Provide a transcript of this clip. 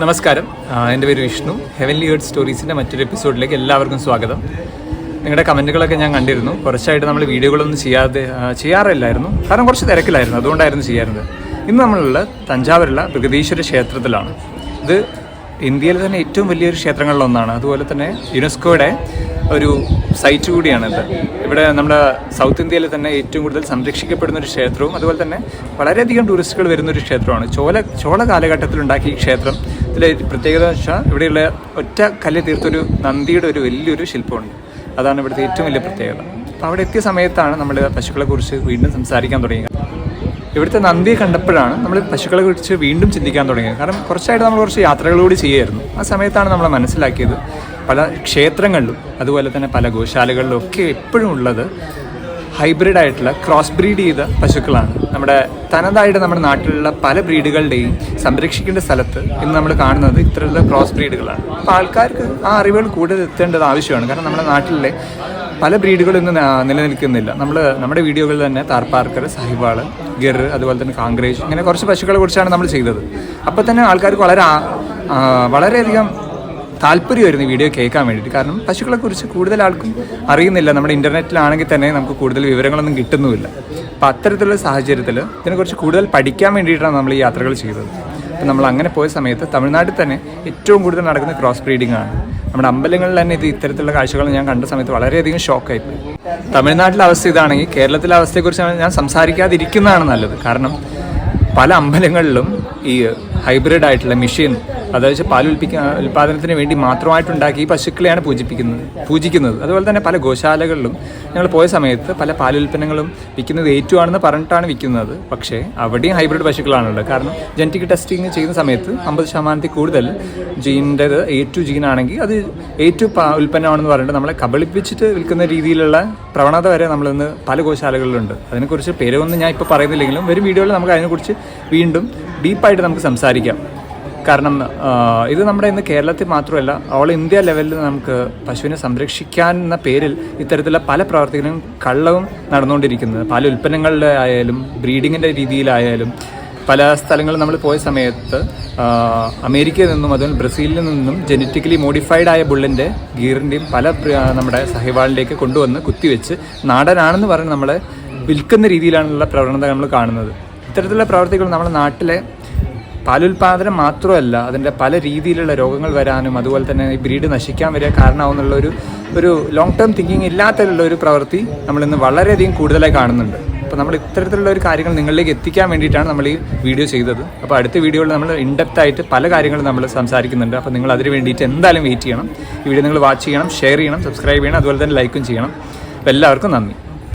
നമസ്കാരം, എൻ്റെ പേര് വിഷ്ണു. ഹെവൻലി ഏർത്ത് സ്റ്റോറീസിൻ്റെ മറ്റൊരു എപ്പിസോഡിലേക്ക് എല്ലാവർക്കും സ്വാഗതം. നിങ്ങളുടെ കമൻറ്റുകളൊക്കെ ഞാൻ കണ്ടിരുന്നു. കുറച്ചായിട്ട് നമ്മൾ വീഡിയോകളൊന്നും ചെയ്യാറില്ലായിരുന്നു, കാരണം കുറച്ച് തിരക്കിലായിരുന്നു, അതുകൊണ്ടായിരുന്നു ചെയ്യാറുണ്ട്. ഇന്ന് നമ്മളുള്ള തഞ്ചാവൂരുള്ള ബൃഹദീശ്വര ക്ഷേത്രത്തിലാണ്. ഇത് ഇന്ത്യയിലെ തന്നെ ഏറ്റവും വലിയൊരു ക്ഷേത്രങ്ങളിലൊന്നാണ്. അതുപോലെ തന്നെ യുനെസ്കോയുടെ ഒരു സൈറ്റ് കൂടിയാണിത്. ഇവിടെ നമ്മുടെ സൗത്ത് ഇന്ത്യയിൽ തന്നെ ഏറ്റവും കൂടുതൽ സംരക്ഷിക്കപ്പെടുന്ന ഒരു ക്ഷേത്രവും അതുപോലെ തന്നെ വളരെയധികം ടൂറിസ്റ്റുകൾ വരുന്നൊരു ക്ഷേത്രമാണ്. ചോള കാലഘട്ടത്തിലുണ്ടാക്കിയ ഈ ക്ഷേത്രം ഇതിലെ പ്രത്യേകത എന്ന് വെച്ചാൽ ഇവിടെയുള്ള ഒറ്റ കല്ല് തീർത്തൊരു നന്ദിയുടെ ഒരു വലിയൊരു ശില്പമുണ്ട്. അതാണ് ഇവിടുത്തെ ഏറ്റവും വലിയ പ്രത്യേകത. അപ്പോൾ അവിടെ എത്തിയ സമയത്താണ് നമ്മൾ പശുക്കളെക്കുറിച്ച് വീണ്ടും സംസാരിക്കാൻ തുടങ്ങിയത്. ഇവിടുത്തെ നന്ദിയെ കണ്ടപ്പോഴാണ് നമ്മൾ പശുക്കളെ കുറിച്ച് വീണ്ടും ചിന്തിക്കാൻ തുടങ്ങിയത്. കാരണം കുറച്ചായിട്ട് നമ്മൾ കുറച്ച് യാത്രകളോട് ചെയ്യുമായിരുന്നു. ആ സമയത്താണ് നമ്മൾ മനസ്സിലാക്കിയത് പല ക്ഷേത്രങ്ങളിലും അതുപോലെ തന്നെ പല ഗോശാലകളിലും ഒക്കെ എപ്പോഴും ഉള്ളത് ഹൈബ്രിഡ് ആയിട്ടുള്ള ക്രോസ് ബ്രീഡ് ചെയ്ത പശുക്കളാണ്. തനതായിട്ട് നമ്മുടെ നാട്ടിലുള്ള പല ബ്രീഡുകളുടെയും സംരക്ഷിക്കേണ്ട സ്ഥലത്ത് ഇന്ന് നമ്മൾ കാണുന്നത് ഇത്തരത്തിലുള്ള ക്രോസ് ബ്രീഡുകളാണ്. അപ്പോൾ ആൾക്കാർക്ക് ആ അറിവുകൾ കൂടുതൽ എത്തേണ്ടത് ആവശ്യമാണ്. കാരണം നമ്മുടെ നാട്ടിലെ പല ബ്രീഡുകളും ഇന്ന് നിലനിൽക്കുന്നില്ല. നമ്മുടെ വീഡിയോകളിൽ തന്നെ താർപ്പാർക്കർ, സാഹിവാൾ, ഗിർ, അതുപോലെ തന്നെ കാങ്ക്രേജ്, ഇങ്ങനെ കുറച്ച് പശുക്കളെ കുറിച്ചാണ് നമ്മൾ ചെയ്തത്. അപ്പോൾ തന്നെ ആൾക്കാർക്ക് വളരെയധികം താല്പര്യമായിരുന്നു ഈ വീഡിയോ കേൾക്കാൻ വേണ്ടിയിട്ട്. കാരണം പശുക്കളെക്കുറിച്ച് കൂടുതൽ ആൾക്കും അറിയുന്നില്ല. നമ്മുടെ ഇൻ്റർനെറ്റിലാണെങ്കിൽ തന്നെ നമുക്ക് കൂടുതൽ വിവരങ്ങളൊന്നും കിട്ടുന്നുമില്ല. അപ്പോൾ അത്തരത്തിലുള്ള സാഹചര്യത്തിൽ ഇതിനെക്കുറിച്ച് കൂടുതൽ പഠിക്കാൻ വേണ്ടിയിട്ടാണ് നമ്മൾ ഈ യാത്രകൾ ചെയ്തത്. അപ്പോൾ നമ്മൾ അങ്ങനെ പോയ സമയത്ത് തമിഴ്നാട്ടിൽ തന്നെ ഏറ്റവും കൂടുതൽ നടക്കുന്ന ക്രോസ് ബ്രീഡിംഗ് ആണ്. നമ്മുടെ അമ്പലങ്ങളിൽ തന്നെ ഇത്തരത്തിലുള്ള കാഴ്ചകൾ ഞാൻ കണ്ട സമയത്ത് വളരെയധികം ഷോക്കായിപ്പോയി. തമിഴ്നാട്ടിലെ അവസ്ഥ ഇതാണെങ്കിൽ കേരളത്തിലെ അവസ്ഥയെക്കുറിച്ച് ഞാൻ സംസാരിക്കാതിരിക്കുന്നതാണ് നല്ലത്. കാരണം പല അമ്പലങ്ങളിലും ഈ ഹൈബ്രിഡ് ആയിട്ടുള്ള മെഷീൻ, അതായത് ഉൽപ്പാദനത്തിന് വേണ്ടി മാത്രമായിട്ടുണ്ടാക്കി ഈ പശുക്കളെയാണ് പൂജിക്കുന്നത്. അതുപോലെ തന്നെ പല ഗോശാലകളിലും ഞങ്ങൾ പോയ സമയത്ത് പല പാലുൽപ്പന്നങ്ങളും വിൽക്കുന്നത് ഏറ്റുവാണെന്ന് പറഞ്ഞിട്ടാണ് വിൽക്കുന്നത്. പക്ഷേ അവിടെയും ഹൈബ്രിഡ് പശുക്കളാണുള്ളത്. കാരണം ജനറ്റിക് ടെസ്റ്റിംഗ് ചെയ്യുന്ന സമയത്ത് 50% കൂടുതൽ ജീനിൻ്റെത് A2 ജീനാണെങ്കിൽ അത് A2 ഉൽപ്പന്നമാണെന്ന് പറഞ്ഞിട്ട് നമ്മളെ കബളിപ്പിച്ചിട്ട് വിൽക്കുന്ന രീതിയിലുള്ള പ്രവണത വരെ നമ്മളിന്ന് പല ഗോശാലകളിലുണ്ട്. അതിനെക്കുറിച്ച് പേരൊന്നും ഞാൻ ഇപ്പോൾ പറയുന്നില്ലെങ്കിലും വരും വീഡിയോയിൽ നമുക്ക് അതിനെക്കുറിച്ച് വീണ്ടും ഡീപ്പായിട്ട് നമുക്ക് സംസാരിക്കാം. കാരണം ഇത് നമ്മുടെ ഇന്ന് കേരളത്തിൽ മാത്രമല്ല, ഓൾ ഇന്ത്യ ലെവലിൽ നമുക്ക് പശുവിനെ സംരക്ഷിക്കാൻ എന്ന പേരിൽ ഇത്തരത്തിലുള്ള പല പ്രവർത്തനങ്ങളും കള്ളവും നടന്നുകൊണ്ടിരിക്കുന്നത്. പല ഉൽപ്പന്നങ്ങളുടെ ആയാലും ബ്രീഡിങ്ങിൻ്റെ രീതിയിലായാലും പല സ്ഥലങ്ങളിൽ നമ്മൾ പോയ സമയത്ത് അമേരിക്കയിൽ നിന്നും അതുപോലെ ബ്രസീലിൽ നിന്നും ജനറ്റിക്കലി മോഡിഫൈഡ് ആയ ബുള്ളിൻ്റെ ഗീറിൻ്റെയും പല നമ്മുടെ സഹിവാളിലേക്ക് കൊണ്ടുവന്ന് കുത്തിവെച്ച് നാടനാണെന്ന് പറഞ്ഞ് നമ്മളെ വിൽക്കുന്ന രീതിയിലാണുള്ള പ്രവണത നമ്മൾ കാണുന്നത്. ഇത്തരത്തിലുള്ള പ്രവർത്തികൾ നമ്മുടെ നാട്ടിലെ പാലുൽപാദനം മാത്രമല്ല, അതിൻ്റെ പല രീതിയിലുള്ള രോഗങ്ങൾ വരാനും അതുപോലെ തന്നെ ഈ ബ്രീഡ് നശിക്കാൻ വരെ കാരണമാവുന്നുള്ള ഒരു ലോങ് ടേം തിങ്കിങ് ഇല്ലാത്തതിലുള്ള ഒരു പ്രവൃത്തി നമ്മളിന്ന് വളരെയധികം കൂടുതലായി കാണുന്നുണ്ട്. അപ്പോൾ നമ്മൾ ഇത്തരത്തിലുള്ള ഒരു കാര്യങ്ങൾ നിങ്ങളിലേക്ക് എത്തിക്കാൻ വേണ്ടിയിട്ടാണ് നമ്മൾ ഈ വീഡിയോ ചെയ്തത്. അപ്പോൾ അടുത്ത വീഡിയോയിൽ നമ്മൾ ഇൻഡെപ്ത് ആയിട്ട് പല കാര്യങ്ങളും നമ്മൾ സംസാരിക്കുന്നുണ്ട്. അപ്പോൾ നിങ്ങൾ അതിന് വേണ്ടിയിട്ട് എന്തായാലും വെയിറ്റ് ചെയ്യണം. ഈ വീഡിയോ നിങ്ങൾ വാച്ച് ചെയ്യണം, ഷെയർ ചെയ്യണം, സബ്സ്ക്രൈബ് ചെയ്യണം, അതുപോലെ തന്നെ ലൈക്കും ചെയ്യണം. അപ്പോൾ എല്ലാവർക്കും നന്ദി.